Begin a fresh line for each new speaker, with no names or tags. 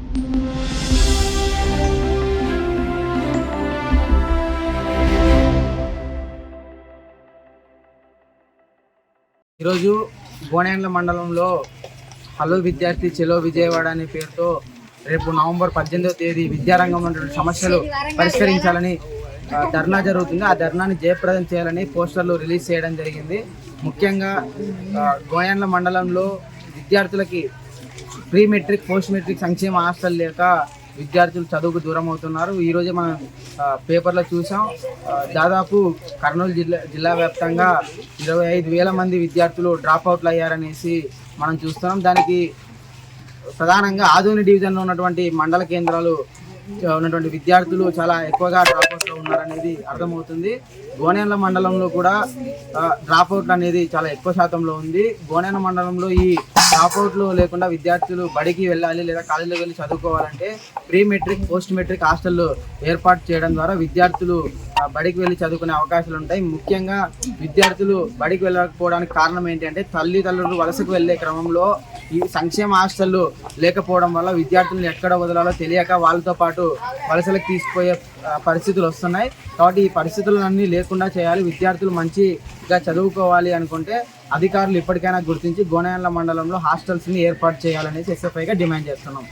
ఈరోజు గోనెండ్ల మండలంలో హలో విద్యార్థి చెలో విజయవాడ అనే పేరుతో రేపు నవంబర్ 18వ తేదీ విద్యారంగంలో ఉన్నటువంటి సమస్యలు పరిష్కరించాలని ధర్నా జరుగుతుంది. ఆ ధర్నాని జయప్రదం చేయాలని పోస్టర్లు రిలీజ్ చేయడం జరిగింది. ముఖ్యంగా గోనెండ్ల మండలంలో విద్యార్థులకి ప్రీ మెట్రిక్ పోస్ట్ మెట్రిక్ సంక్షేమ హాస్టల్ లేక విద్యార్థులు చదువుకు దూరం అవుతున్నారు. ఈరోజే మనం పేపర్లో చూసాం, దాదాపు కర్నూలు జిల్లా వ్యాప్తంగా 25,000 మంది విద్యార్థులు డ్రాప్అవుట్లు అయ్యారనేసి మనం చూస్తున్నాం. దానికి ప్రధానంగా ఆదోని డివిజన్లో ఉన్నటువంటి మండల కేంద్రాలు ఉన్నటువంటి విద్యార్థులు చాలా ఎక్కువగా డ్రాప్అవుట్లో ఉన్నారనేది అర్థమవుతుంది. గోనెండ్ల మండలంలో కూడా డ్రాప్అవుట్లు అనేది చాలా ఎక్కువ శాతంలో ఉంది. గోనెండ్ల మండలంలో ఈ డ్రాప్అవుట్లు లేకుండా విద్యార్థులు బడికి వెళ్ళాలి లేదా కాలేజీలోకి వెళ్ళి చదువుకోవాలంటే ప్రీ మెట్రిక్ పోస్ట్ మెట్రిక్ హాస్టల్లో ఏర్పాటు చేయడం ద్వారా విద్యార్థులు బడికి వెళ్ళి చదువుకునే అవకాశాలు ఉంటాయి. ముఖ్యంగా విద్యార్థులు బడికి వెళ్ళకపోవడానికి కారణం ఏంటంటే తల్లిదండ్రులు వలసకు వెళ్ళే క్రమంలో ఈ సంక్షేమ హాస్టళ్ళు లేకపోవడం వల్ల విద్యార్థులను ఎక్కడ వదలాలో తెలియక వాళ్ళతో పాటు వలసలకు తీసుకుపోయే పరిస్థితులు వస్తున్నాయి. కాబట్టి ఈ పరిస్థితులన్నీ లేకుండా చేయాలి. విద్యార్థులు మంచిగా చదువుకోవాలి అనుకుంటే అధికారులు ఇప్పటికైనా గుర్తించి గోనెండ్ల మండలంలో హాస్టల్స్ని ఏర్పాటు చేయాలనేసి ఎస్ఎఫ్ఐగా డిమాండ్ చేస్తున్నాం.